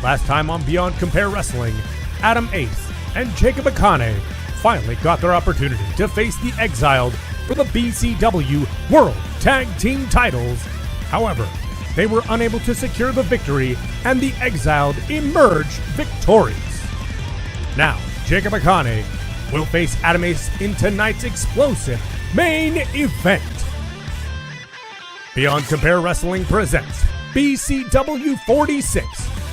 Last time on Beyond Compare Wrestling, Adam Ace and Jacob Akane finally got their opportunity to face the Exiled for the BCW World Tag Team titles. However, they were unable to secure the victory, and the Exiled emerged victorious. Now, Jacob Akane will face Adam Ace in tonight's explosive main event. Beyond Compare Wrestling presents BCW 46,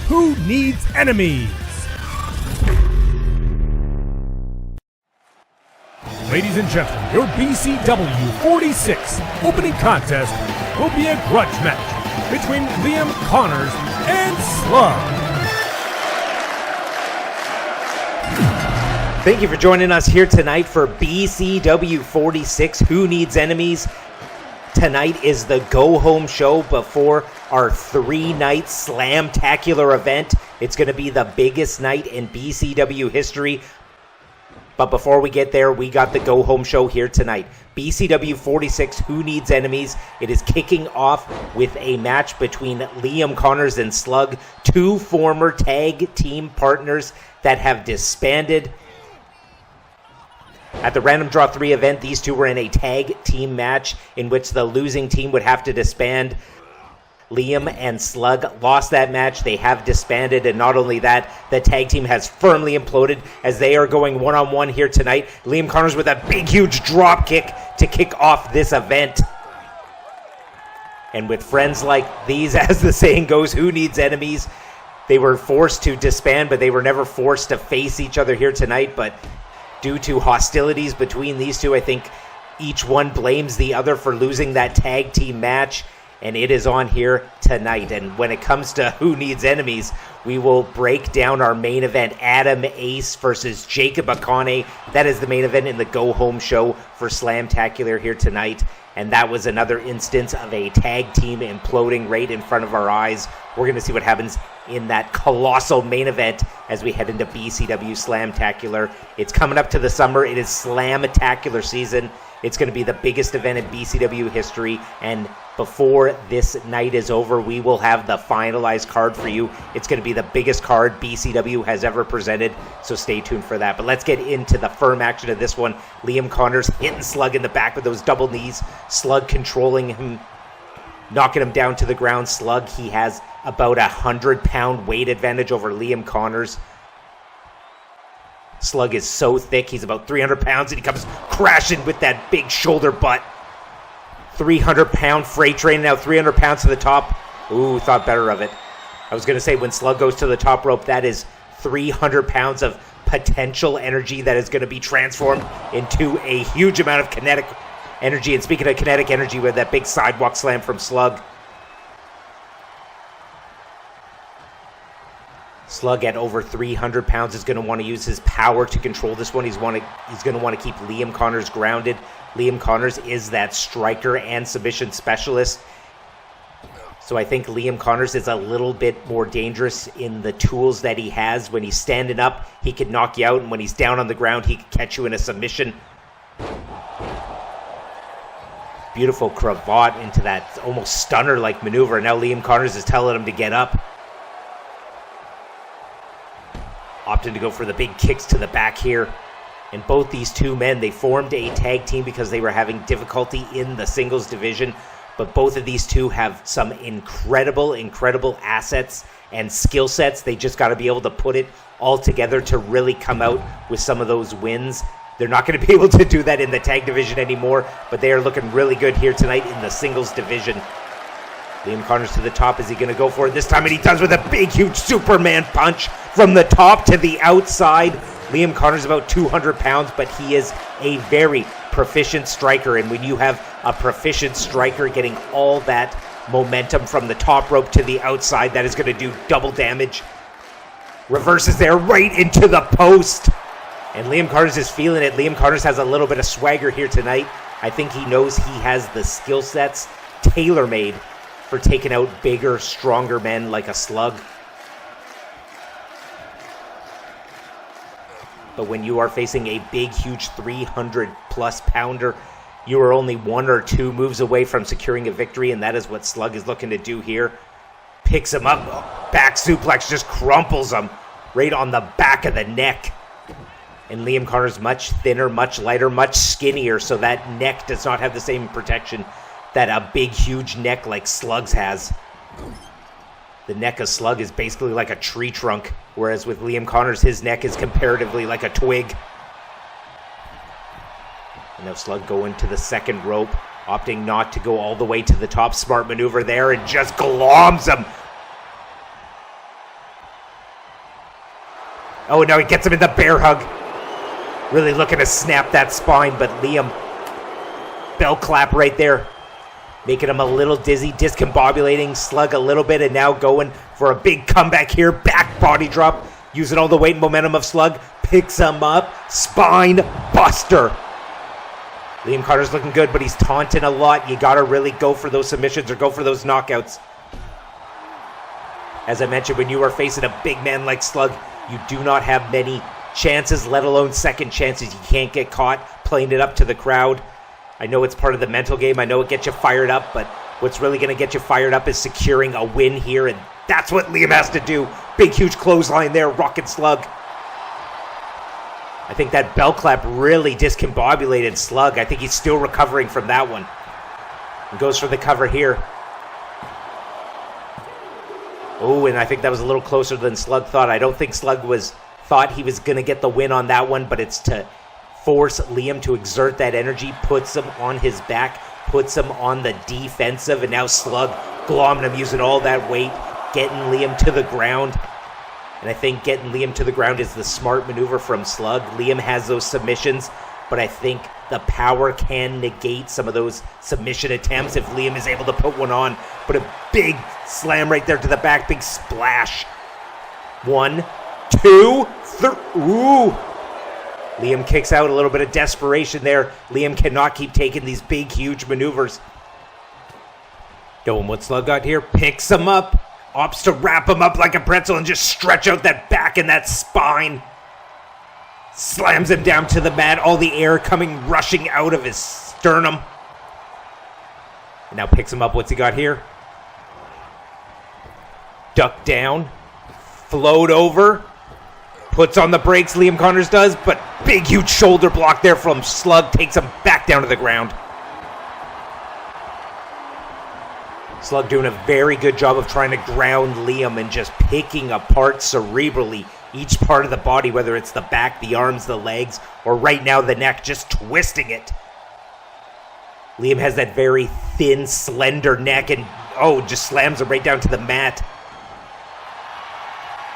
Who Needs Enemies? Ladies and gentlemen, your BCW 46 opening contest will be a grudge match between Liam Connors and Slug. Thank you for joining us here tonight for BCW 46, Who Needs Enemies? Tonight is the go-home show before our three-night Slamtacular event. It's going to be the biggest night in BCW history. But before we get there, we got the go-home show here tonight. BCW 46, Who Needs Enemies? It is kicking off with a match between Liam Connors and Slug, two former tag team partners that have disbanded. At the Random Draw 3 event, these two were in a tag team match in which the losing team would have to disband. Liam and Slug lost that match. They have disbanded, and not only that, the tag team has firmly imploded as they are going one-on-one here tonight. Liam Connors with a big, huge drop kick to kick off this event. And with friends like these, as the saying goes, who needs enemies? They were forced to disband, but they were never forced to face each other here tonight. But due to hostilities between these two, I think each one blames the other for losing that tag team match, and it is on here tonight. And when it comes to who needs enemies, we will break down our main event, Adam Ace versus Jacob Akane. That is the main event in the go-home show for Slamtacular here tonight. And that was another instance of a tag team imploding right in front of our eyes. We're going to see what happens in that colossal main event as we head into BCW Slamtacular. It's coming up to the summer. It is Slamtacular season. It's going to be the biggest event in BCW history. And before this night is over, we will have the finalized card for you. It's going to be the biggest card BCW has ever presented, so stay tuned for that. But let's get into the firm action of this one. Liam Connors hitting Slug in the back with those double knees. Slug controlling him, knocking him down to the ground. Slug, he has about 100-pound weight advantage over Liam Connors. Slug is so thick, he's about 300 pounds, and he comes crashing with that big shoulder butt. 300-pound freight train, now 300 pounds to the top. Ooh, thought better of it. I was going to say, when Slug goes to the top rope, that is 300 pounds of potential energy that is going to be transformed into a huge amount of kinetic energy. And speaking of kinetic energy, with that big sidewalk slam from Slug. Slug at over 300 pounds is going to want to use his power to control this one. He's going to want to keep Liam Connors grounded. Liam Connors is that striker and submission specialist. So I think Liam Connors is a little bit more dangerous in the tools that he has. When he's standing up, he can knock you out. And when he's down on the ground, he can catch you in a submission. Beautiful cravat into that almost stunner-like maneuver. Now Liam Connors is telling him to get up. Opting to go for the big kicks to the back here. And both these two men, they formed a tag team because they were having difficulty in the singles division. But both of these two have some incredible assets and skill sets. They just got to be able to put it all together to really come out with some of those wins. They're not going to be able to do that in the tag division anymore, but they are looking really good here tonight in the singles division. Liam Connors to the top. Is he going to go for it this time? And he does with a big, huge Superman punch from the top to the outside. Liam Connors about 200 pounds, but he is a very proficient striker. And when you have a proficient striker getting all that momentum from the top rope to the outside, that is going to do double damage. Reverses there right into the post. And Liam Connors is feeling it. Liam Connors has a little bit of swagger here tonight. I think he knows he has the skill sets tailor-made for taking out bigger, stronger men like a Slug. But when you are facing a big, huge 300-plus pounder, you are only one or two moves away from securing a victory, and that is what Slug is looking to do here. Picks him up. Back suplex, just crumples him right on the back of the neck. And Liam Connor's much thinner, much lighter, much skinnier, so that neck does not have the same protection that a big, huge neck like Slug's has. The neck of Slug is basically like a tree trunk, whereas with Liam Connor's, his neck is comparatively like a twig. And now Slug going to the second rope, opting not to go all the way to the top. Smart maneuver there and just gloms him. Oh, no, he gets him in the bear hug. Really looking to snap that spine, but Liam, bell clap right there. Making him a little dizzy, discombobulating Slug a little bit, and now going for a big comeback here. Back body drop, using all the weight and momentum of Slug. Picks him up, spine buster. Liam Connor's looking good, but he's taunting a lot. You gotta really go for those submissions or go for those knockouts. As I mentioned, when you are facing a big man like Slug, you do not have many chances, let alone second chances. You can't get caught playing it up to the crowd. I know it's part of the mental game. I know it gets you fired up, but what's really going to get you fired up is securing a win here, and that's what Liam has to do. Big, huge clothesline there, Rocket Slug. I think that bell clap really discombobulated Slug. I think he's still recovering from that one. And goes for the cover here. Oh, and I think that was a little closer than Slug thought. I don't think Slug thought he was going to get the win on that one, but it's to force Liam to exert that energy, puts him on his back, puts him on the defensive, and now Slug glomming him, using all that weight, getting Liam to the ground. And I think getting Liam to the ground is the smart maneuver from Slug. Liam has those submissions, but I think the power can negate some of those submission attempts if Liam is able to put one on. But a big slam right there to the back, big splash. 1, 2, 3. Ooh. Liam kicks out, a little bit of desperation there. Liam cannot keep taking these big, huge maneuvers. Knowing what Slug got here, picks him up, opts to wrap him up like a pretzel and just stretch out that back and that spine. Slams him down to the mat, all the air coming rushing out of his sternum. And now picks him up. What's he got here? Duck down, float over, puts on the brakes, Liam Connors does, but big, huge shoulder block there from Slug, takes him back down to the ground. Slug doing a very good job of trying to ground Liam and just picking apart cerebrally each part of the body, whether it's the back, the arms, the legs, or right now the neck, just twisting it. Liam has that very thin, slender neck and, just slams him right down to the mat.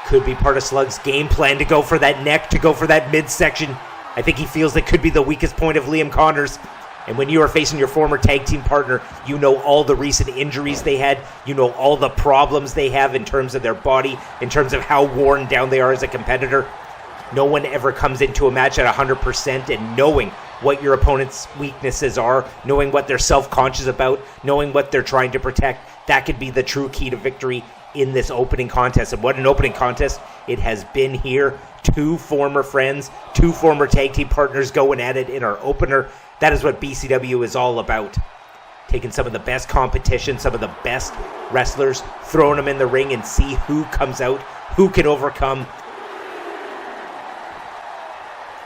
Could be part of Slug's game plan to go for that neck, to go for that midsection. I think he feels that could be the weakest point of Liam Connors. And when you are facing your former tag team partner, you know all the recent injuries they had. You know all the problems they have in terms of their body, in terms of how worn down they are as a competitor. No one ever comes into a match at 100%, and knowing what your opponent's weaknesses are, knowing what they're self-conscious about, knowing what they're trying to protect, that could be the true key to victory in this opening contest. And what an opening contest it has been here. 2 former friends, 2 former tag team partners going at it in our opener. That is what BCW is all about. Taking some of the best competition, some of the best wrestlers, throwing them in the ring and see who comes out, who can overcome.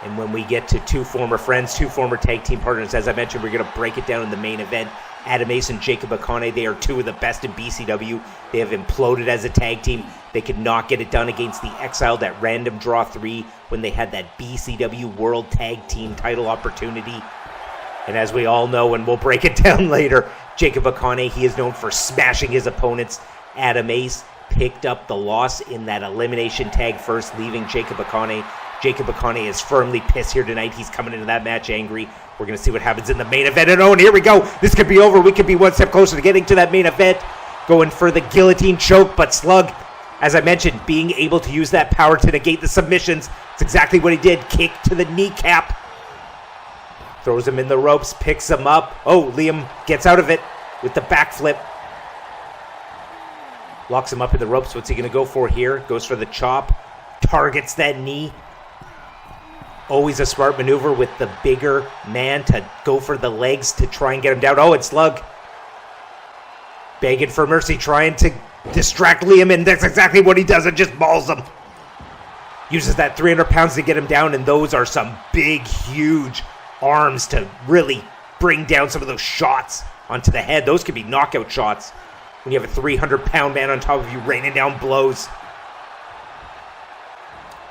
And when we get to 2 former friends, 2 former tag team partners, as I mentioned, we're going to break it down in the main event. Adam Ace and Jacob Akane, they are 2 of the best in BCW. They have imploded as a tag team. They could not get it done against the Exiled at Random Draw 3 when they had that BCW World Tag Team title opportunity. And as we all know, and we'll break it down later, Jacob Akane, he is known for smashing his opponents. Adam Ace picked up the loss in that elimination tag first, leaving Jacob Akane. Jacob Akane is firmly pissed here tonight. He's coming into that match angry. We're going to see what happens in the main event. And here we go. This could be over. We could be one step closer to getting to that main event. Going for the guillotine choke, but Slug, as I mentioned, being able to use that power to negate the submissions. It's exactly what he did. Kick to the kneecap. Throws him in the ropes, picks him up. Liam gets out of it with the backflip. Locks him up in the ropes. What's he going to go for here? Goes for the chop. Targets that knee. Always a smart maneuver with the bigger man to go for the legs to try and get him down. It's Slug. Begging for mercy, trying to distract Liam, and that's exactly what he does. It just mauls him. Uses that 300 pounds to get him down, and those are some big, huge arms to really bring down some of those shots onto the head. Those could be knockout shots when you have a 300-pound man on top of you raining down blows.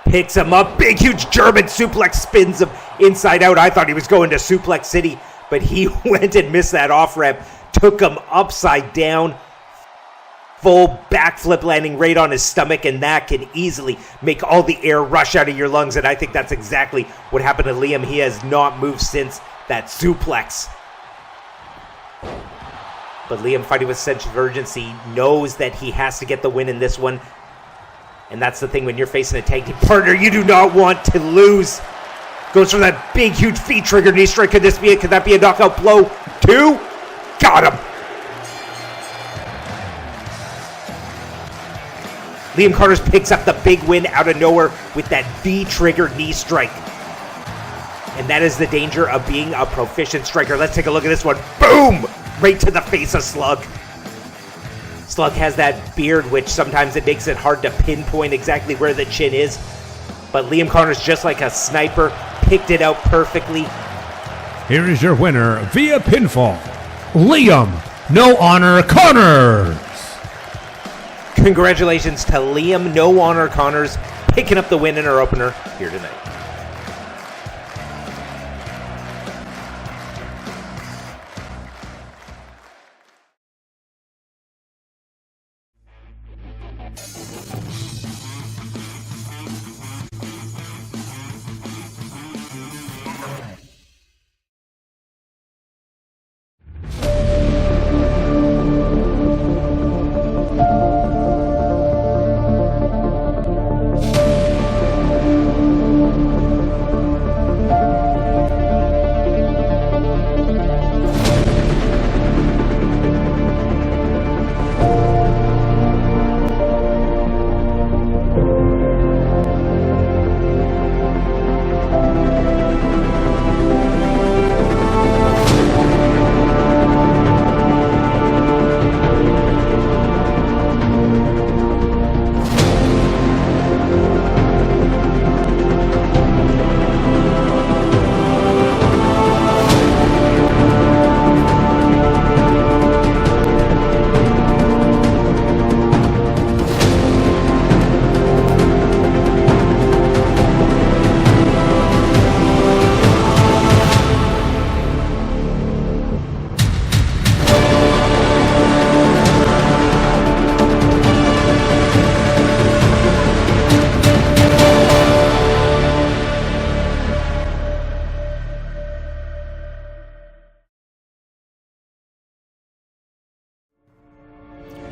Picks him up. Big, huge German suplex, spins him inside out. I thought he was going to Suplex City, but he went and missed that off-ramp. Took him upside down. Full backflip landing right on his stomach, and that can easily make all the air rush out of your lungs, and I think that's exactly what happened to Liam. He has not moved since that suplex. But Liam, fighting with sense of urgency, knows that he has to get the win in this one. And that's the thing when you're facing a tag team partner, you do not want to lose. Goes for that big, huge feet trigger knee strike. Could that be a knockout blow? 2? Got him. Liam Connors picks up the big win out of nowhere with that V-trigger knee strike. And that is the danger of being a proficient striker. Let's take a look at this one. Boom! Right to the face of Slug. Slug has that beard, which sometimes it makes it hard to pinpoint exactly where the chin is. But Liam Connors, just like a sniper, picked it out perfectly. Here is your winner via pinfall, Liam No Honor Connors. Congratulations to Liam No Honor Connors, picking up the win in our opener here tonight.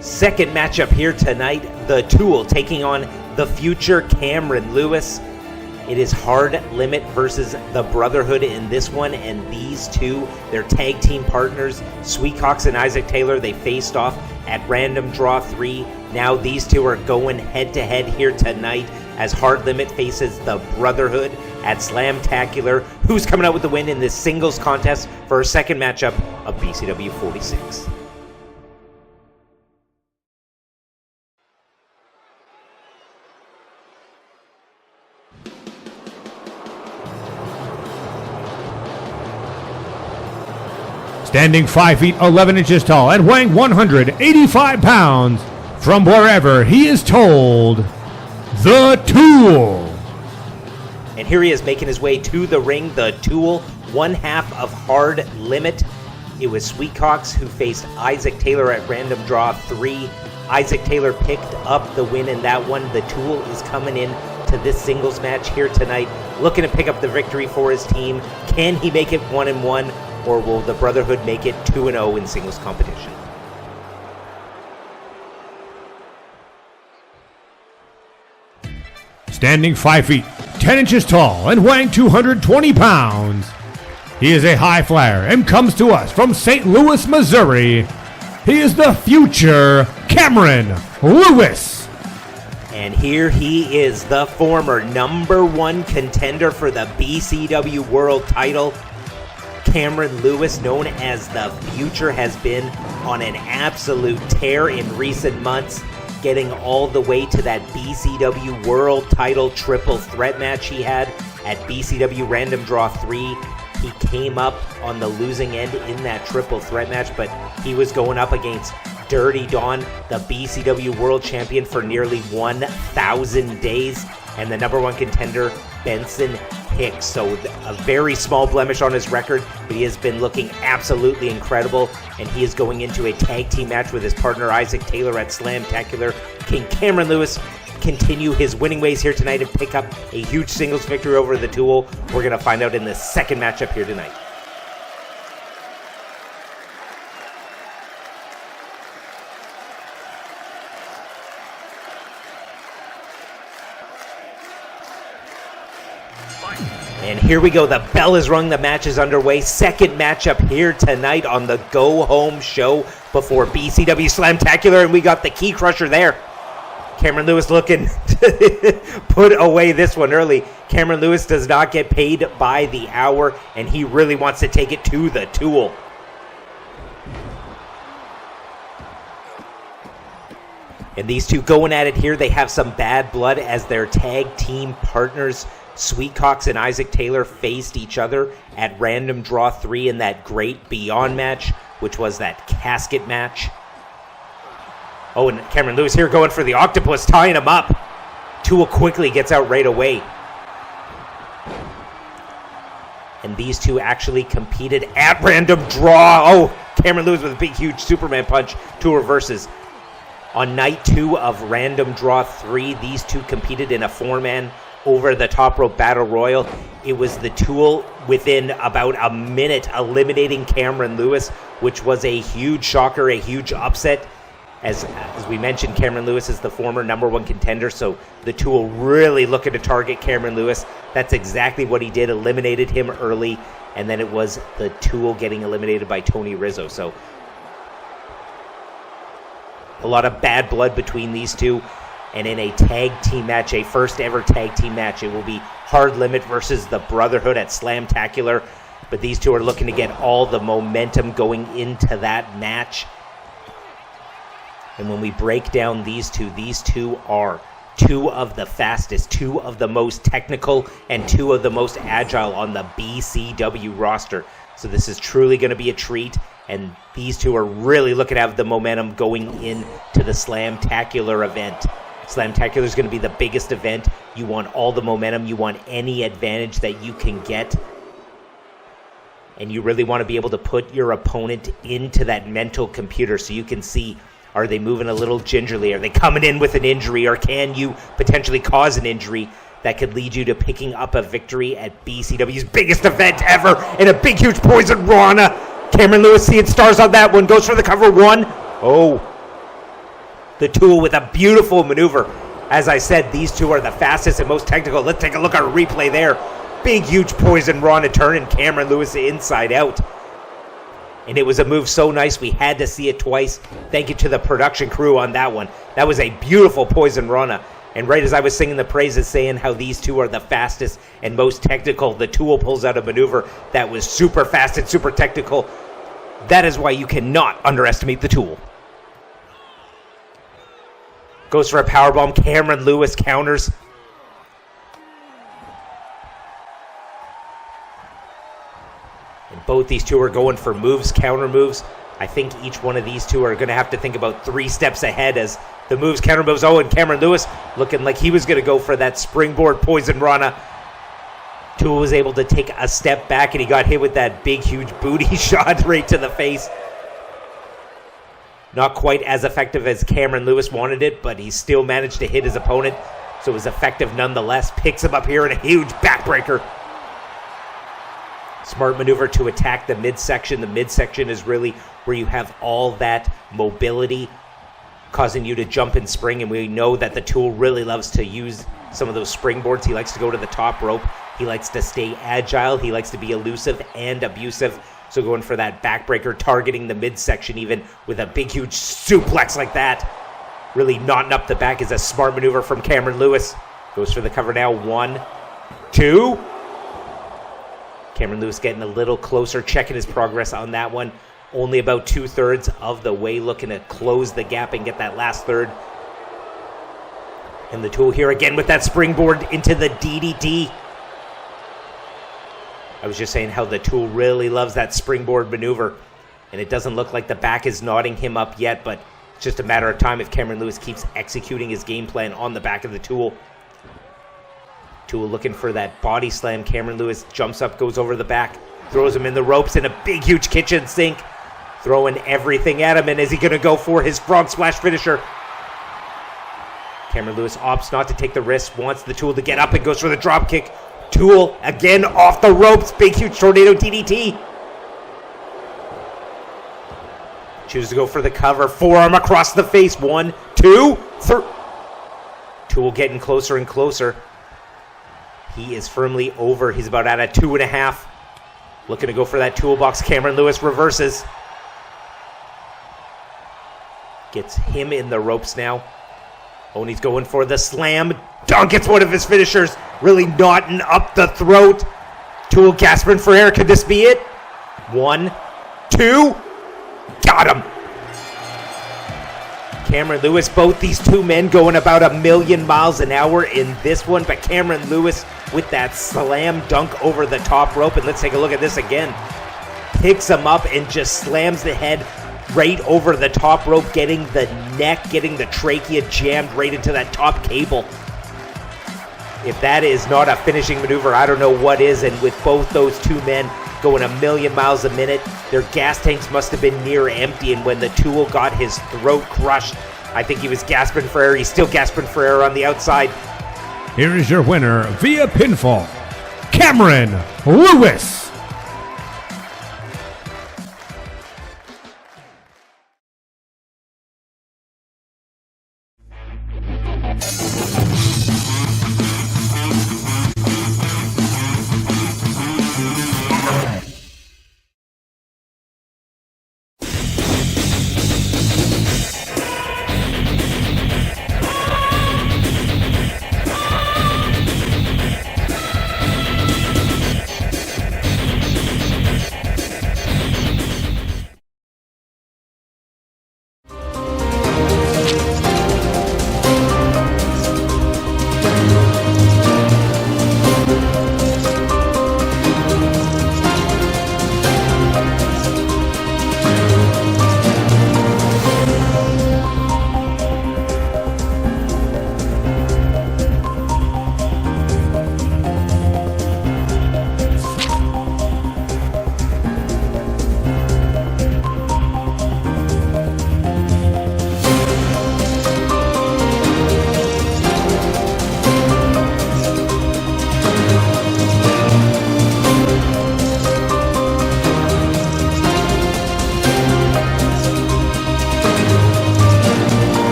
Second matchup here tonight, The Tool taking on the future Cameron Lewis. It is Hard Limit versus the Brotherhood in this one, and these two, their tag team partners, Sweetcox and Isaac Taylor, they faced off at Random Draw 3. Now these two are going head-to-head here tonight as Hard Limit faces the Brotherhood at SLAMTACULAR. Who's coming out with the win in this singles contest for our second matchup of BCW 46? Standing 5 feet 11 inches tall and weighing 185 pounds, from wherever he is told, The Tool. And here he is making his way to the ring, The Tool, one half of Hard Limit. It was Sweetcox who faced Isaac Taylor at Random Draw 3. Isaac Taylor picked up the win in that one. The Tool is coming in to this singles match here tonight, looking to pick up the victory for his team. Can he make it 1-1? Or will the Brotherhood make it 2-0 in singles competition? Standing 5 feet 10 inches tall and weighing 220 pounds, he is a high flyer and comes to us from St. Louis, Missouri. He is the future Cameron Lewis. And here he is, the former #1 contender for the BCW World title, Cameron Lewis, known as the Future, has been on an absolute tear in recent months, getting all the way to that BCW World Title triple threat match he had at BCW Random Draw 3. He came up on the losing end in that triple threat match, but he was going up against Dirty Dawn, the BCW World Champion for nearly 1,000 days, and the number one contender, Benson Hicks. So a very small blemish on his record, but he has been looking absolutely incredible, and he is going into a tag team match with his partner Isaac Taylor at SLAMTACULAR. Can Cameron Lewis continue his winning ways here tonight and pick up a huge singles victory over the Tool? We're going to find out in the second matchup here tonight. And here we go. The bell is rung. The match is underway. Second matchup here tonight on the Go Home show before BCW SLAMTACULAR. And we got the Key Crusher there. Cameron Lewis looking to put away this one early. Cameron Lewis does not get paid by the hour, and he really wants to take it to the Tool. And these two going at it here. They have some bad blood as their tag team partners, Sweetcox and Isaac Taylor, faced each other at Random Draw 3 in that great Beyond match, which was that casket match. Oh, and Cameron Lewis here going for the octopus, tying him up. Tool quickly gets out right away. And these two actually competed at Random Draw. Oh, Cameron Lewis with a big, huge Superman punch. Tool reverses. On night 2 of Random Draw 3, these two competed in a 4-man over the top rope battle royal. It was the Tool within about a minute eliminating Cameron Lewis, which was a huge shocker, a huge upset. As we mentioned, Cameron Lewis is the former number one contender, so the Tool really looking to target Cameron Lewis. That's exactly what he did, eliminated him early, and then it was the Tool getting eliminated by Tony Rizzo. So a lot of bad blood between these two. And in a tag team match, a first ever tag team match, it will be Hard Limit versus the Brotherhood at SLAMTACULAR. But these two are looking to get all the momentum going into that match. And when we break down these two are two of the fastest, two of the most technical, and two of the most agile on the BCW roster. So this is truly going to be a treat. And these two are really looking to have the momentum going into the SLAMTACULAR event. SLAMTACULAR is going to be the biggest event. You want all the momentum. You want any advantage that you can get. And you really want to be able to put your opponent into that mental computer so you can see, are they moving a little gingerly? Are they coming in with an injury? Or can you potentially cause an injury that could lead you to picking up a victory at BCW's biggest event ever in a big, huge Poison Rana? Cameron Lewis seeing stars on that one. Goes for the cover one. Oh. The Tool with a beautiful maneuver. As I said, these two are the fastest and most technical. Let's take a look at a replay there. Big, huge Poison Rana turning Cameron Lewis inside out. And it was a move so nice we had to see it twice. Thank you to the production crew on that one. That was a beautiful Poison Rana. And right as I was singing the praises saying how these two are the fastest and most technical, the Tool pulls out a maneuver that was super fast and super technical. That is why you cannot underestimate the Tool. Goes for a powerbomb. Cameron Lewis counters. And both these two are going for moves, counter moves. I think each one of these two are going to have to think about 3 steps ahead as the moves, counter moves. Oh, and Cameron Lewis looking like he was going to go for that springboard Poison Rana. Tool was able to take a step back and he got hit with that big, huge booty shot right to the face. Not quite as effective as Cameron Lewis wanted it, but he still managed to hit his opponent. So it was effective nonetheless. Picks him up here in a huge backbreaker. Smart maneuver to attack the midsection. The midsection is really where you have all that mobility causing you to jump and spring. And we know that the Tool really loves to use some of those springboards. He likes to go to the top rope. He likes to stay agile. He likes to be elusive and abusive. So going for that backbreaker, targeting the midsection even with a big, huge suplex like that. Really knotting up the back is a smart maneuver from Cameron Lewis. Goes for the cover now. 1, 2. Cameron Lewis getting a little closer, checking his progress on that one. Only about 2/3 of the way, looking to close the gap and get that last third. And the Tool here again with that springboard into the DDT. I was just saying how the Tool really loves that springboard maneuver. And it doesn't look like the back is nodding him up yet, but it's just a matter of time if Cameron Lewis keeps executing his game plan on the back of the Tool. Tool looking for that body slam. Cameron Lewis jumps up, goes over the back, throws him in the ropes in a big, huge kitchen sink. Throwing everything at him, and is he going to go for his frog splash finisher? Cameron Lewis opts not to take the risk, wants the Tool to get up and goes for the drop kick. Tool again off the ropes, big, huge tornado DDT. Chooses to go for the cover, forearm across the face. 1, 2, 3. Tool getting closer and closer. He is firmly over. He's about at a 2.5. Looking to go for that toolbox. Cameron Lewis reverses. Gets him in the ropes now. Oh, and he's going for the slam dunk. Gets one of his finishers. Really knotting up the throat. Tool gasping for air. Could this be it? 1, 2. Got him. Cameron Lewis, both these two men going about 1,000,000 miles an hour in this one, but Cameron Lewis with that slam dunk over the top rope. And let's take a look at this again. Picks him up and just slams the head right over the top rope, getting the neck, getting the trachea jammed right into that top cable. If that is not a finishing maneuver, I don't know what is. And with both those two men going 1,000,000 miles a minute, their gas tanks must have been near empty. And when the Tool got his throat crushed, I think he was gasping for air. He's still gasping for air on the outside. Here is your winner via pinfall, Cameron Lewis.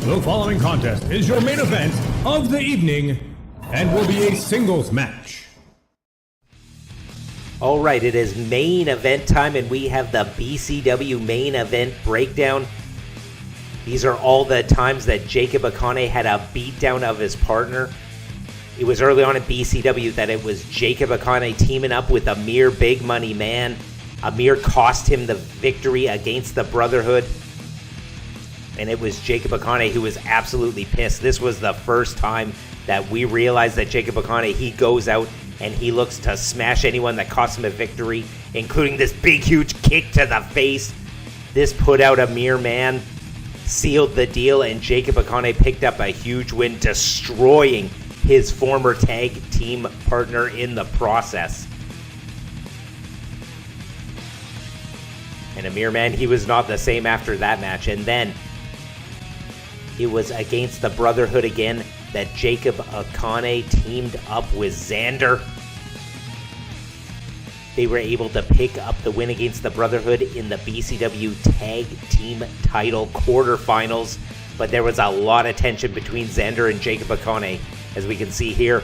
The following contest is your main event of the evening and will be a singles match. All right, it is main event time, and we have the BCW main event breakdown. These are all the times that Jacob Akane had a beatdown of his partner. It was early on in BCW that it was Jacob Akane teaming up with Amir Big Money Man. Amir cost him the victory against the Brotherhood. And it was Jacob Akane who was absolutely pissed. This was the first time that we realized that Jacob Akane, he goes out and he looks to smash anyone that costs him a victory, including this big, huge kick to the face. This put out Amir Man, sealed the deal, and Jacob Akane picked up a huge win, destroying his former tag team partner in the process. And Amir Man, he was not the same after that match. And then it was against the Brotherhood again that Jacob Akane teamed up with Xander. They were able to pick up the win against the Brotherhood in the BCW Tag Team Title quarterfinals. But there was a lot of tension between Xander and Jacob Akane, as we can see here.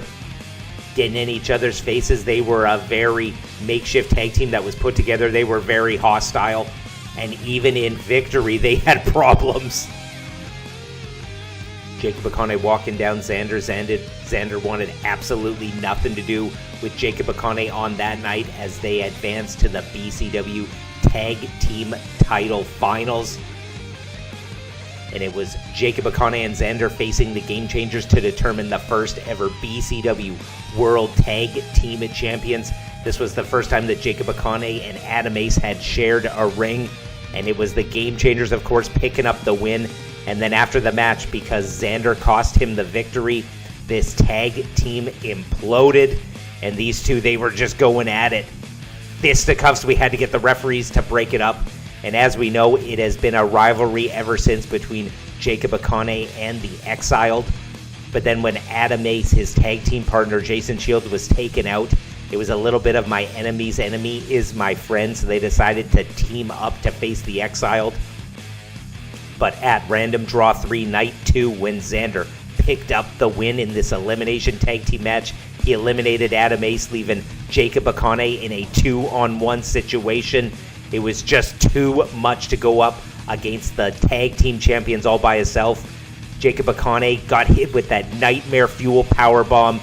Getting in each other's faces. They were a very makeshift tag team that was put together. They were very hostile. And even in victory, they had problems. Jacob Akane walking down Xander. Xander wanted absolutely nothing to do with Jacob Akane on that night as they advanced to the BCW Tag Team Title Finals. And it was Jacob Akane and Xander facing the Game Changers to determine the first ever BCW World Tag Team Champions. This was the first time that Jacob Akane and Adam Ace had shared a ring. And it was the Game Changers, of course, picking up the win. And then after the match, because Xander cost him the victory, this tag team imploded. And these two, they were just going at it. Fisticuffs, we had to get the referees to break it up. And as we know, it has been a rivalry ever since between Jacob Akane and the Exiled. But then when Adam Ace, his tag team partner Jason Shield, was taken out, it was a little bit of my enemy's enemy is my friend, so they decided to team up to face the Exiled. But at Random Draw 3 Night 2, when Xander picked up the win in this elimination tag team match, he eliminated Adam Ace, leaving Jacob Akane in a 2-on-1 situation. It was just too much to go up against the tag team champions all by himself. Jacob Akane got hit with that Nightmare Fuel powerbomb,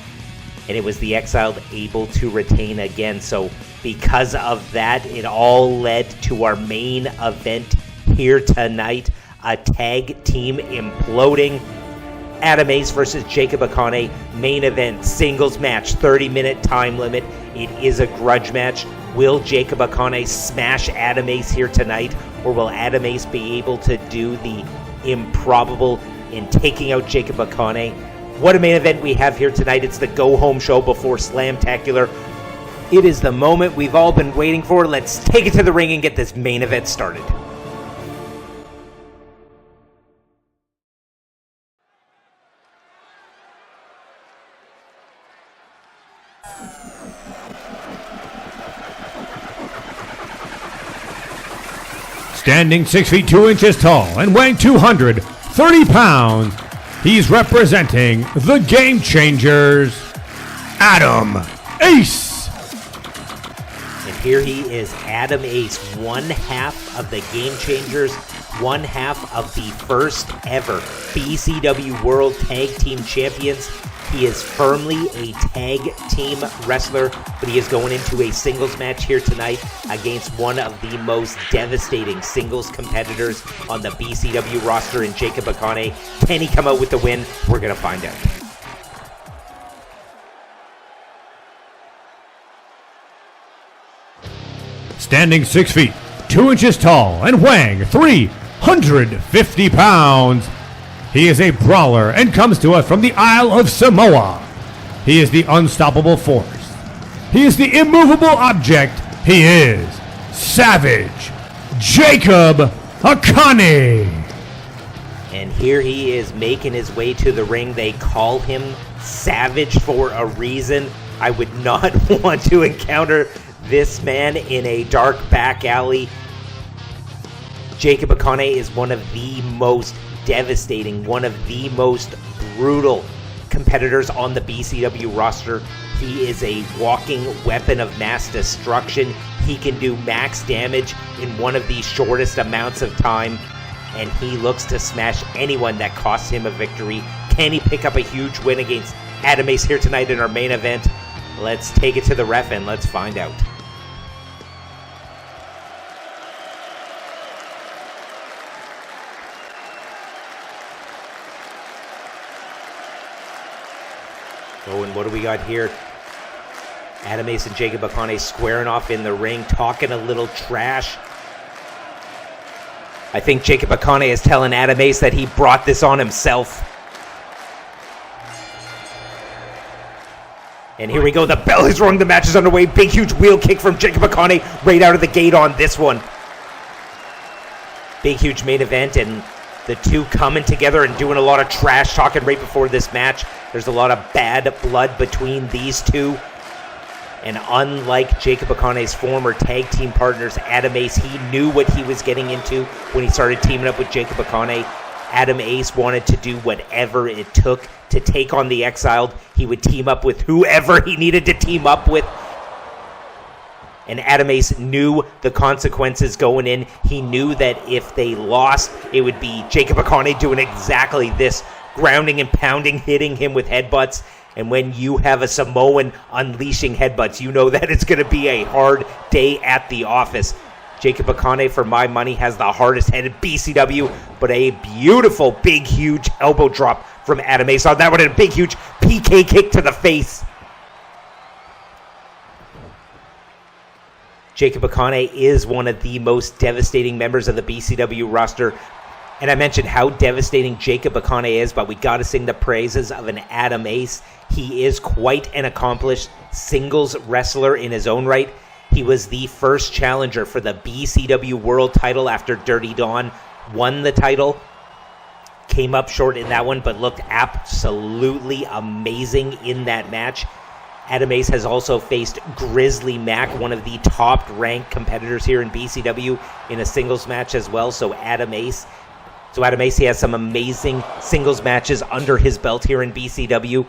and it was the Exiled able to retain again. So because of that, it all led to our main event here tonight, a tag team imploding. Adam Ace versus Jacob Akane, main event, singles match, 30-minute time limit. It is a grudge match. Will Jacob Akane smash Adam Ace here tonight, or will Adam Ace be able to do the improbable in taking out Jacob Akane? What a main event we have here tonight. It's the go-home show before Slamtacular. It is the moment we've all been waiting for. Let's take it to the ring and get this main event started. Standing 6 feet 2 inches tall and weighing 230 pounds, he's representing the Game Changers, Adam Ace. And here he is, Adam Ace, one half of the Game Changers, one half of the first ever BCW World Tag Team Champions. He is firmly a tag team wrestler, but he is going into a singles match here tonight against one of the most devastating singles competitors on the BCW roster in Jacob Akane. Can he come out with the win? We're going to find out. Standing 6 feet 2 inches tall and weighing 350 pounds, he is a brawler and comes to us from the Isle of Samoa. He is the unstoppable force. He is the immovable object. He is Savage Jacob Akane. And here he is making his way to the ring. They call him Savage for a reason. I would not want to encounter this man in a dark back alley. Jacob Akane is one of the most devastating, one of the most brutal competitors on the BCW roster. He is a walking weapon of mass destruction. He can do max damage in one of the shortest amounts of time, and he looks to smash anyone that costs him a victory. Can he pick up a huge win against Adam Ace here tonight in our main event? Let's take it to the ref and let's find out. Oh, and what do we got here? Adam Ace and Jacob Akane squaring off in the ring, talking a little trash. I think Jacob Akane is telling Adam Ace that he brought this on himself. And here we go, the bell is rung, the match is underway. Big, huge wheel kick from Jacob Akane right out of the gate on this one. Big, huge main event, and the two coming together and doing a lot of trash talking right before this match. There's a lot of bad blood between these two. And unlike Jacob Akane's former tag team partners, Adam Ace, he knew what he was getting into when he started teaming up with Jacob Akane. Adam Ace wanted to do whatever it took to take on the Exiled. He would team up with whoever he needed to team up with. And Adam Ace knew the consequences going in. He knew that if they lost, it would be Jacob Akane doing exactly this grounding and pounding, hitting him with headbutts. And when you have a Samoan unleashing headbutts, you know that it's going to be a hard day at the office. Jacob Akane, for my money, has the hardest head in BCW, but a beautiful, big, huge elbow drop from Adam Ace on that one, and a big, huge PK kick to the face. Jacob Akane is one of the most devastating members of the BCW roster. And I mentioned how devastating Jacob Akane is, but we got to sing the praises of an Adam Ace. He is quite an accomplished singles wrestler in his own right. He was the first challenger for the BCW World title after Dirty Dawn won the title. Came up short in that one, but looked absolutely amazing in that match. Adam Ace has also faced Grizzly Mac, one of the top-ranked competitors here in BCW, in a singles match as well. So Adam Ace, he has some amazing singles matches under his belt here in BCW.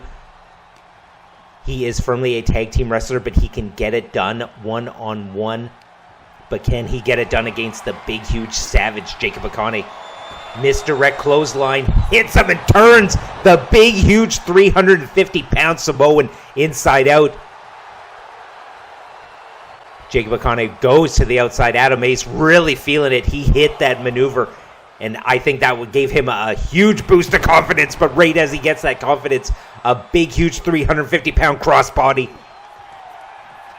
He is firmly a tag team wrestler, but he can get it done one-on-one. But can he get it done against the big, huge, savage Jacob Akane? Misdirect clothesline, hits him and turns the big, huge 350-pound Samoan inside out. Jacob Akane goes to the outside. Adam Ace really feeling it. He hit that maneuver, and I think that gave him a huge boost of confidence. But right as he gets that confidence, a big, huge 350-pound crossbody.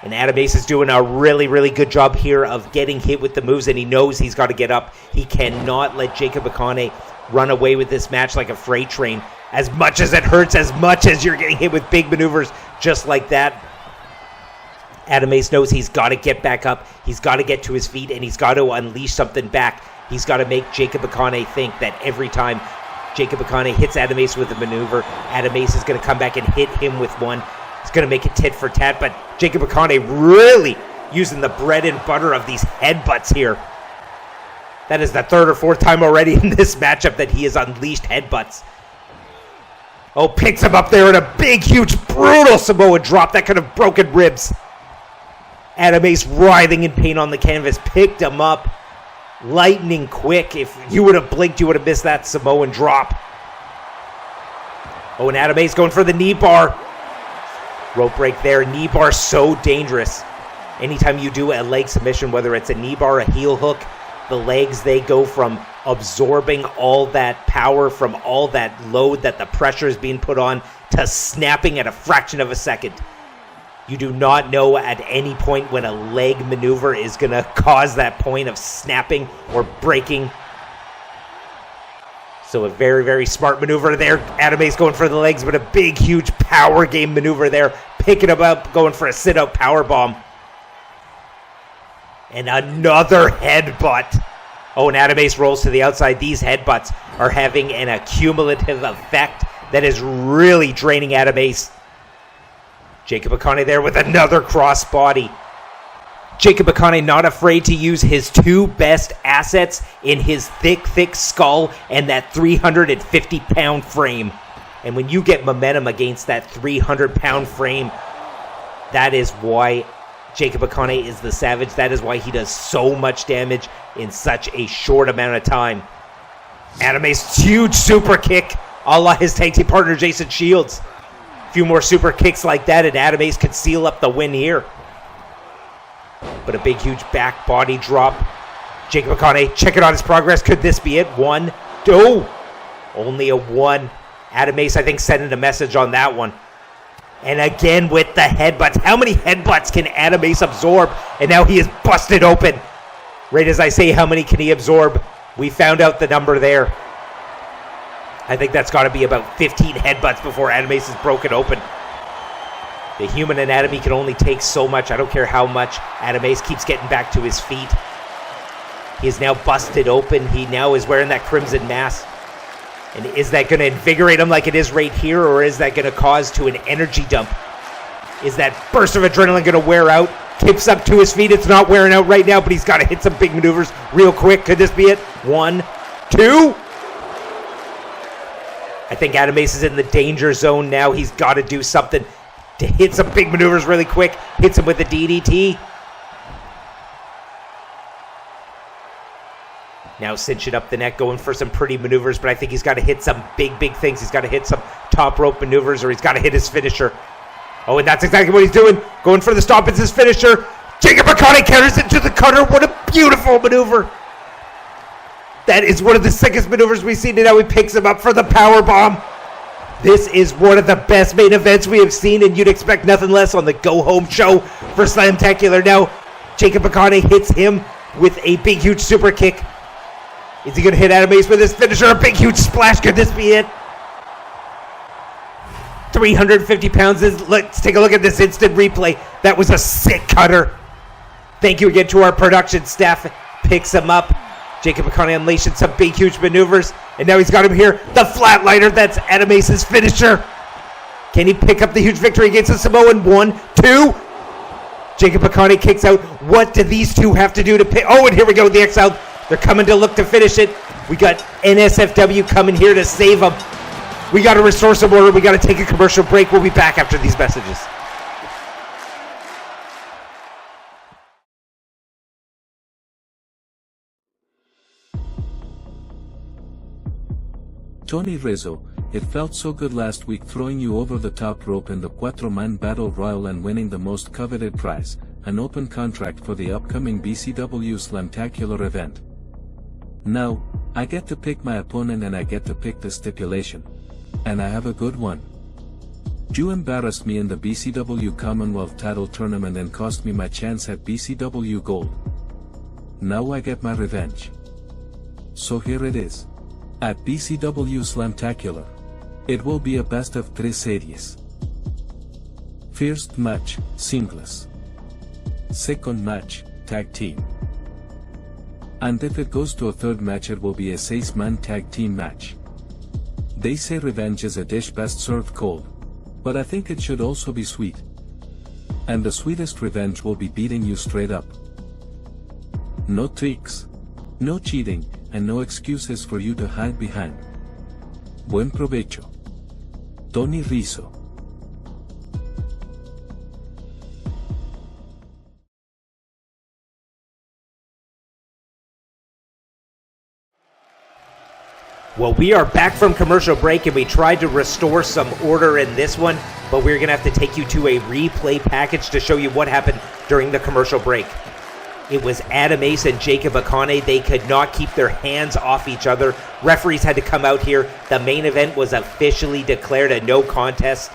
And Adam Ace is doing a really, really good job here of getting hit with the moves, and he knows he's got to get up. He cannot let Jacob Akane run away with this match like a freight train. As much as it hurts, as much as you're getting hit with big maneuvers just like that, Adam Ace knows he's got to get back up. He's got to get to his feet, and he's got to unleash something back. He's got to make Jacob Akane think that every time Jacob Akane hits Adam Ace with a maneuver, Adam Ace is going to come back and hit him with one. It's going to make it tit for tat, but Jacob Akane really using the bread and butter of these headbutts here. That is the third or fourth time already in this matchup that he has unleashed headbutts. Oh, picks him up there in a big, huge, brutal Samoa drop that could have broken ribs. Adam Ace writhing in pain on the canvas, picked him up lightning quick. If you would have blinked, you would have missed that Samoan drop. Oh, and Adam Ace going for the knee bar. Rope break there. Knee bar so dangerous. Anytime you do a leg submission, whether it's a knee bar, a heel hook, the legs, they go from absorbing all that power from all that load that the pressure is being put on to snapping at a fraction of a second. You do not know at any point when a leg maneuver is going to cause that point of snapping or breaking. So a very, very smart maneuver there. Adam Ace going for the legs, but a big, huge power game maneuver there. Picking him up, going for a sit-out powerbomb. And another headbutt. Oh, and Adam Ace rolls to the outside. These headbutts are having an accumulative effect that is really draining Adam Ace. Jacob Akane there with another crossbody. Jacob Akane not afraid to use his two best assets in his thick skull and that 350-pound frame. And when you get momentum against that 300-pound frame, that is why Jacob Akane is the savage. That is why he does so much damage in such a short amount of time. Adam Ace, huge super kick, a la his tag team partner Jason Shields. A few more super kicks like that, and Adam Ace could seal up the win here. But a big, huge back body drop. Jacob Akane checking on his progress. Could this be it? 1, 2. Only a 1. Adam Ace, I think, sending a message on that one. And again with the headbutts. How many headbutts can Adam Ace absorb? And now he is busted open. Right as I say, how many can he absorb? We found out the number there. I think that's got to be about 15 headbutts before Adam Ace is broken open. The human anatomy can only take so much. I don't care how much. Adam Ace keeps getting back to his feet. He is now busted open. He now is wearing that crimson mask. And is that going to invigorate him like it is right here, or is that going to cause to an energy dump? Is that burst of adrenaline going to wear out? Tips up to his feet. It's not wearing out right now, but he's got to hit some big maneuvers real quick. Could this be it? 1, 2. I think Adam Ace is in the danger zone now. He's got to do something to hit some big maneuvers really quick. Hits him with the DDT. Now cinching up the neck, going for some pretty maneuvers, but I think he's got to hit some big things. He's got to hit some top rope maneuvers, or he's got to hit his finisher. Oh, and that's exactly what he's doing. Going for the stomp. It's his finisher. Jacob Akane counters into the cutter. What a beautiful maneuver. That is one of the sickest maneuvers we've seen, and now he picks him up for the power bomb. This is one of the best main events we have seen, and you'd expect nothing less on the go-home show for Slamtacular. Now, Jacob Akane hits him with a big, huge super kick. Is he going to hit Adam Ace with his finisher? A big, huge splash. Could this be it? 350 pounds. Let's take a look at this instant replay. That was a sick cutter. Thank you again to our production staff. Picks him up. Jacob Akane unleashing some big, huge maneuvers. And now he's got him here. The flatliner. That's Adam Ace's finisher. Can he pick up the huge victory against the Samoan? 1, 2. Jacob Akane kicks out. What do these two have to do to pick? Oh, and here we go. The Exiled. They're coming to look to finish it. We got NSFW coming here to save them. We got to restore some order. We got to take a commercial break. We'll be back after these messages. Tony Rizzo, it felt so good last week throwing you over the top rope in the Cuatro-Man Battle Royal and winning the most coveted prize, an open contract for the upcoming BCW SLAMTACULAR event. Now, I get to pick my opponent and I get to pick the stipulation. And I have a good one. You embarrassed me in the BCW Commonwealth title tournament and cost me my chance at BCW Gold. Now I get my revenge. So here it is. At BCW SLAMTACULAR, it will be a best of 3 series. First match, singles. Second match, tag team. And if it goes to a third match, it will be a 6-man tag team match. They say revenge is a dish best served cold, but I think it should also be sweet. And the sweetest revenge will be beating you straight up. No tricks, no cheating, and no excuses for you to hide behind. Buen provecho. Tony Rizzo. Well, we are back from commercial break, and we tried to restore some order in this one, but we're going to have to take you to a replay package to show you what happened during the commercial break. It was Adam Ace and Jacob Akane. They could not keep their hands off each other. Referees had to come out here. The main event was officially declared a no contest.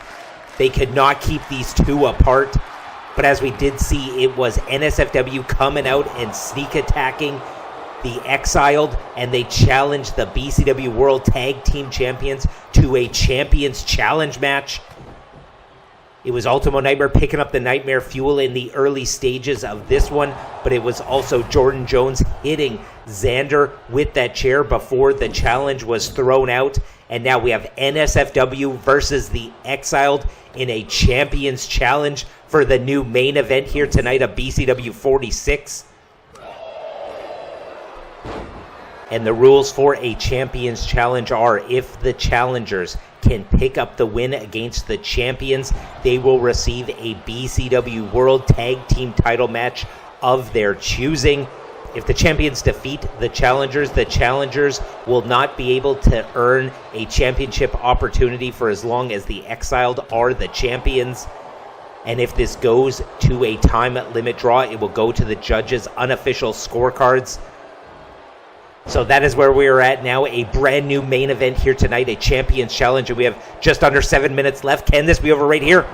They could not keep these two apart. But as we did see, it was NSFW coming out and sneak attacking the Exiled, and they challenged the BCW World Tag Team Champions to a Champions Challenge match. It was Ultimo Nightmare picking up the Nightmare Fuel in the early stages of this one, but it was also Jordan Jones hitting Xander with that chair before the challenge was thrown out. And now we have NSFW versus the Exiled in a Champions Challenge for the new main event here tonight of BCW 46. And the rules for a Champions Challenge are, if the challengers can pick up the win against the champions, they will receive a BCW World Tag Team title match of their choosing. If the champions defeat the challengers will not be able to earn a championship opportunity for as long as the Exiled are the champions. And if this goes to a time limit draw, it will go to the judges' unofficial scorecards. So that is where we are at now, a brand new main event here tonight, a Champions Challenge, and we have just under 7 minutes left. Can this be over right here?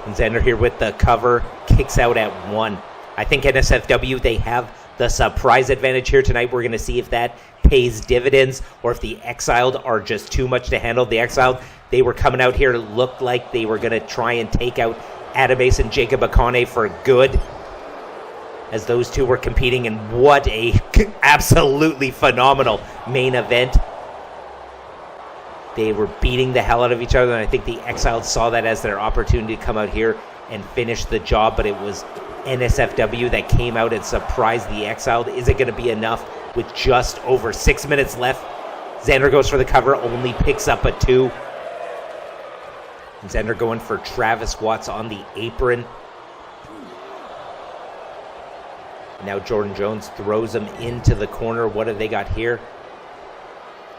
And Xander here with the cover, kicks out at 1. I think NSFW, they have the surprise advantage here tonight. We're going to see if that pays dividends or if the Exiled are just too much to handle. The Exiled, they were coming out here to look like they were going to try and take out Adam Ace and Jacob Akane for good, as those two were competing in what a absolutely phenomenal main event. They were beating the hell out of each other, and I think the Exiled saw that as their opportunity to come out here and finish the job, but it was NSFW that came out and surprised the Exiled. Is it going to be enough with just over 6 minutes left? Xander goes for the cover, only picks up a 2. And Xander going for Travis Watts on the apron. Now Jordan Jones throws him into the corner. What have they got here?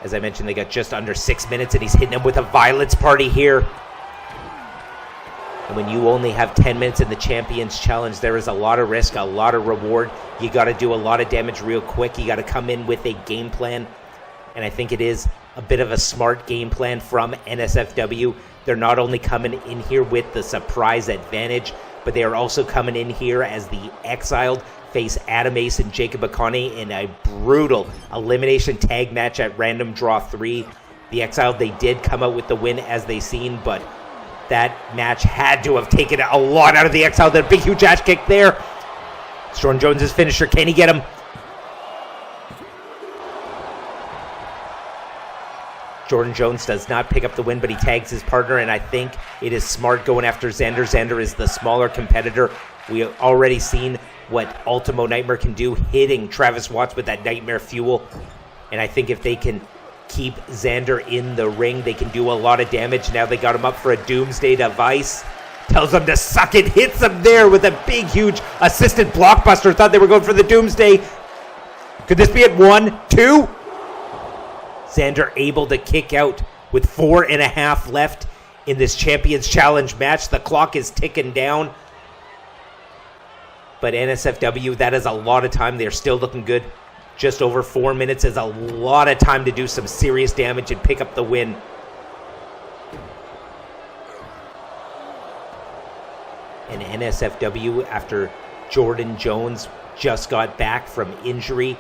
As I mentioned, they got just under 6 minutes, and he's hitting him with a violence party here. And when you only have 10 minutes in the Champions Challenge, there is a lot of risk, a lot of reward. You got to do a lot of damage real quick. You got to come in with a game plan. And I think it is a bit of a smart game plan from NSFW. They're not only coming in here with the surprise advantage, but they are also coming in here as the Exiled face Adam Ace and Jacob Akane in a brutal elimination tag match at Random Draw 3. The Exiled, they did come out with the win as they seen, but that match had to have taken a lot out of the Exiled. That big huge ass kick there. Jordan Jones' finisher. Can he get him? Jordan Jones does not pick up the win, but he tags his partner, and I think it is smart going after Xander. Xander is the smaller competitor. We have already seen what Ultimo Nightmare can do, hitting Travis Watts with that Nightmare Fuel. And I think if they can keep Xander in the ring, they can do a lot of damage. Now they got him up for a Doomsday Device. Tells him to suck it, hits him there with a big, huge assisted blockbuster. Thought they were going for the Doomsday. Could this be at 1, 2? Xander able to kick out with 4.5 left in this Champions Challenge match. The clock is ticking down. But NSFW, that is a lot of time. They're still looking good. Just over 4 minutes is a lot of time to do some serious damage and pick up the win. And NSFW, after Jordan Jones just got back from injury,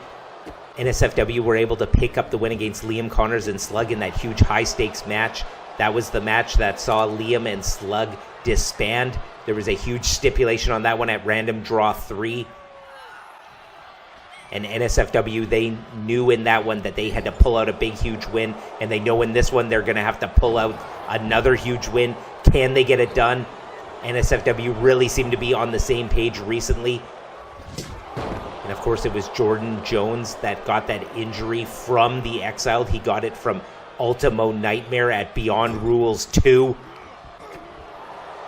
NSFW were able to pick up the win against Liam Connors and Slug in that huge high-stakes match. That was the match that saw Liam and Slug disband. There was a huge stipulation on that one at Random Draw 3. And NSFW, they knew in that one that they had to pull out a big, huge win. And they know in this one they're going to have to pull out another huge win. Can they get it done? NSFW really seemed to be on the same page recently. And of course, it was Jordan Jones that got that injury from the Exiled. He got it from Ultimo Nightmare at Beyond Rules 2.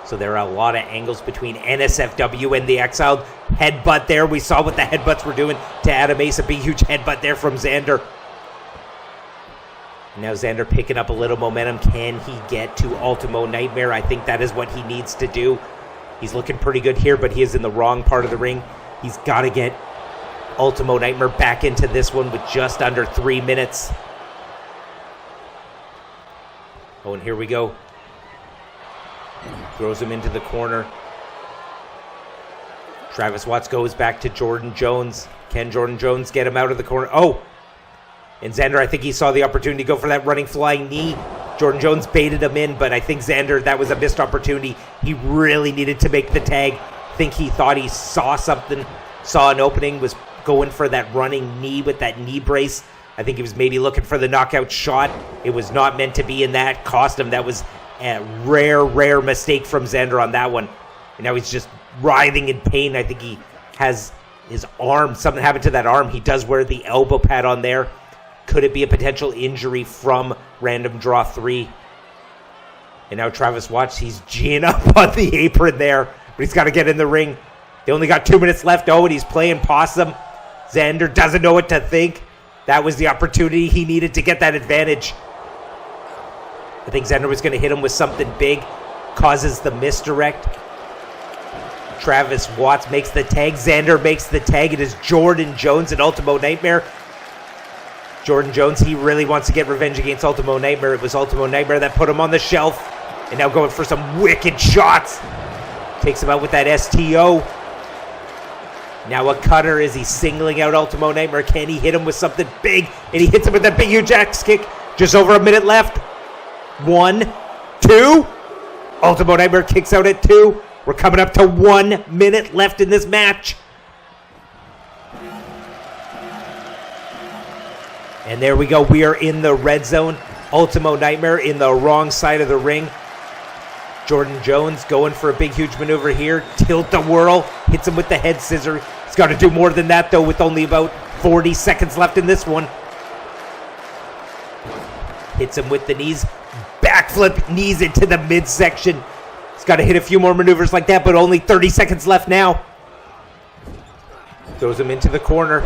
So there are a lot of angles between NSFW and the Exiled. Headbutt there. We saw what the headbutts were doing to Adam Ace. A big, huge headbutt there from Xander. Now Xander picking up a little momentum. Can he get to Ultimo Nightmare? I think that is what he needs to do. He's looking pretty good here, but he is in the wrong part of the ring. He's got to get Ultimo Nightmare back into this one with just under 3 minutes. Oh, and here we go. Throws him into the corner. Travis Watts goes back to Jordan Jones. Can Jordan Jones get him out of the corner? Oh! And Xander, I think he saw the opportunity to go for that running flying knee. Jordan Jones baited him in, but I think Xander, that was a missed opportunity. He really needed to make the tag. I think he thought he saw something, saw an opening, was going for that running knee with that knee brace. I think he was maybe looking for the knockout shot. It was not meant to be in that. Cost him. That was a rare mistake from Xander on that one. And now he's just writhing in pain. I think he has his arm. Something happened to that arm. He does wear the elbow pad on there. Could it be a potential injury from Random Draw 3? And now Travis Watts, he's G'ing up on the apron there. But he's got to get in the ring. They only got 2 minutes left. Oh, and he's playing possum. Xander doesn't know what to think. That was the opportunity he needed to get that advantage. I think Xander was going to hit him with something big. Causes the misdirect. Travis Watts makes the tag. Xander makes the tag. It is Jordan Jones and Ultimo Nightmare. Jordan Jones, he really wants to get revenge against Ultimo Nightmare. It was Ultimo Nightmare that put him on the shelf. And now going for some wicked shots. Takes him out with that STO. Now a cutter as he's singling out Ultimo Nightmare. Can he hit him with something big? And he hits him with that big huge axe kick. Just over a minute left. 1, 2. Ultimo Nightmare kicks out at 2. We're coming up to 1 minute left in this match. And there we go. We are in the red zone. Ultimo Nightmare in the wrong side of the ring. Jordan Jones going for a big, huge maneuver here. Tilt-a-whirl. Hits him with the head scissor. He's got to do more than that, though, with only about 40 seconds left in this one. Hits him with the knees. Backflip knees into the midsection. He's got to hit a few more maneuvers like that, but only 30 seconds left now. Throws him into the corner.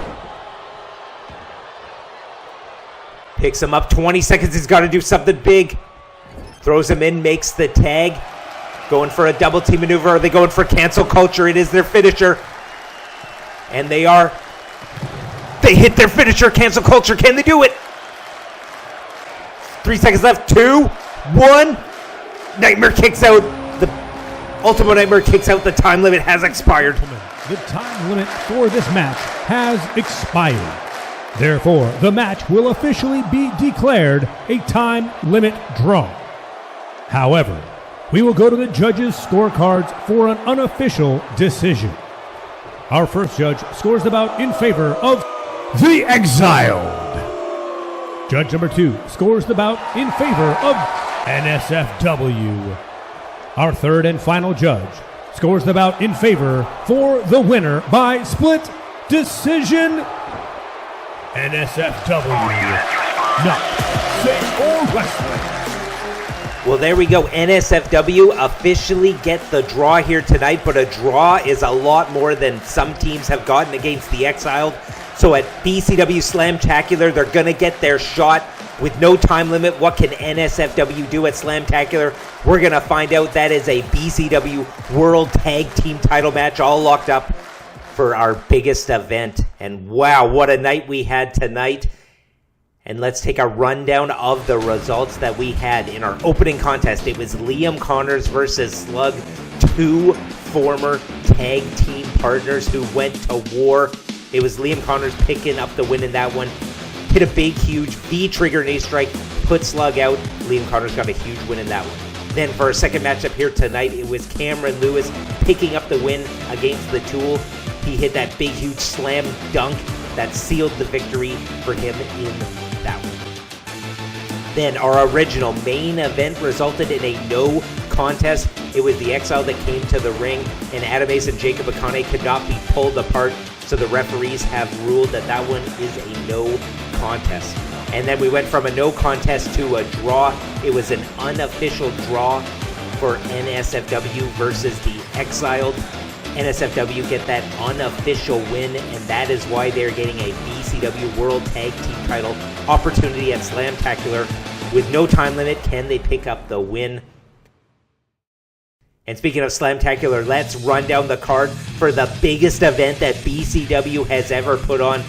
Picks him up, 20 seconds, he's got to do something big. Throws him in, makes the tag. Going for a double team maneuver. Are they going for cancel culture? It is their finisher. And they hit their finisher, cancel culture. Can they do it? 3 seconds left, 2, 1. Nightmare kicks out. The Ultimate Nightmare kicks out. The time limit has expired. The time limit for this match has expired. Therefore, the match will officially be declared a time limit draw. However, we will go to the judges' scorecards for an unofficial decision. Our first judge scores the bout in favor of the Exiled. Judge number 2 scores the bout in favor of NSFW. Our third and final judge scores the bout in favor for the winner by split decision. NSFW. Not safe or wrestling. Well, there we go. NSFW officially get the draw here tonight, but a draw is a lot more than some teams have gotten against the Exiled. So at BCW SLAMTACULAR, they're going to get their shot with no time limit. What can NSFW do at SLAMTACULAR? We're going to find out. That is a BCW World Tag Team title match all locked up for our biggest event. And wow, what a night we had tonight. And let's take a rundown of the results that we had in our opening contest. It was Liam Connors versus Slug, 2 former tag team partners who went to war. It was Liam Connors picking up the win in that one. Hit a big, huge V-trigger knee strike, put Slug out. Liam Connors got a huge win in that one. Then for our second matchup here tonight, it was Cameron Lewis picking up the win against the Tool. He hit that big, huge slam dunk that sealed the victory for him in that one. Then our original main event resulted in a no contest. It was the Exile that came to the ring, and Adam Ace and Jacob Akane could not be pulled apart, so the referees have ruled that that one is a no contest. And then we went from a no contest to a draw. It was an unofficial draw for NSFW versus the Exiled. NSFW get that unofficial win, and that is why they're getting a BCW World Tag Team title opportunity at SLAMTACULAR. With no time limit, can they pick up the win? And speaking of SLAMTACULAR, let's run down the card for the biggest event that BCW has ever put on.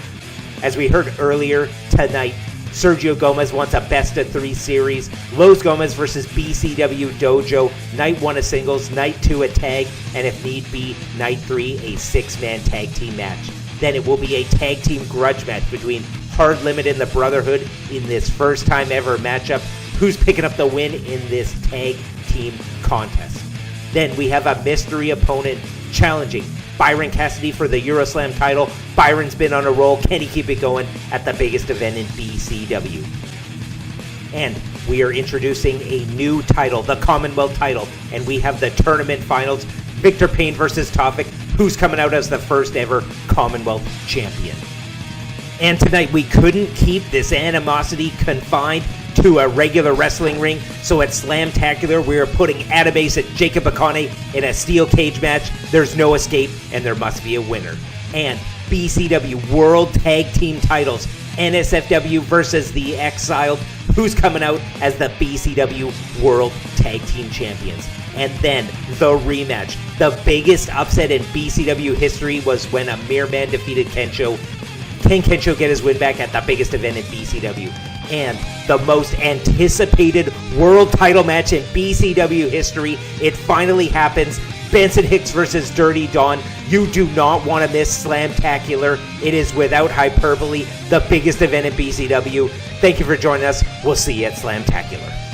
As we heard earlier tonight, Sergio Gomez wants a best-of-3 series. Los Gomez versus BCW Dojo. Night 1 a singles, Night 2 a tag, and if need be, Night 3 a 6-man tag team match. Then it will be a tag team grudge match between Hard Limit and the Brotherhood in this first-time ever matchup. Who's picking up the win in this tag team contest? Then we have a mystery opponent challenging Byron Cassidy for the Euroslam title. Byron's been on a roll. Can he keep it going at the biggest event in BCW? And we are introducing a new title, the Commonwealth title. And we have the tournament finals. Victor Payne versus Tofik, who's coming out as the first ever Commonwealth champion. And tonight we couldn't keep this animosity confined to a regular wrestling ring, so at SLAMTACULAR we are putting Adam Ace and Jacob Akane in a steel cage match. There's no escape, and there must be a winner. And BCW World Tag Team titles, NSFW versus the Exiled, who's coming out as the BCW World Tag Team Champions. And then the rematch. The biggest upset in BCW history was when a mere man defeated Kensho. Can Kensho get his win back at the biggest event in BCW? And the most anticipated world title match in BCW history. It finally happens. Benson Hicks versus Dirty Dawn. You do not want to miss SLAMTACULAR. It is without hyperbole the biggest event in BCW. Thank you for joining us. We'll see you at SLAMTACULAR.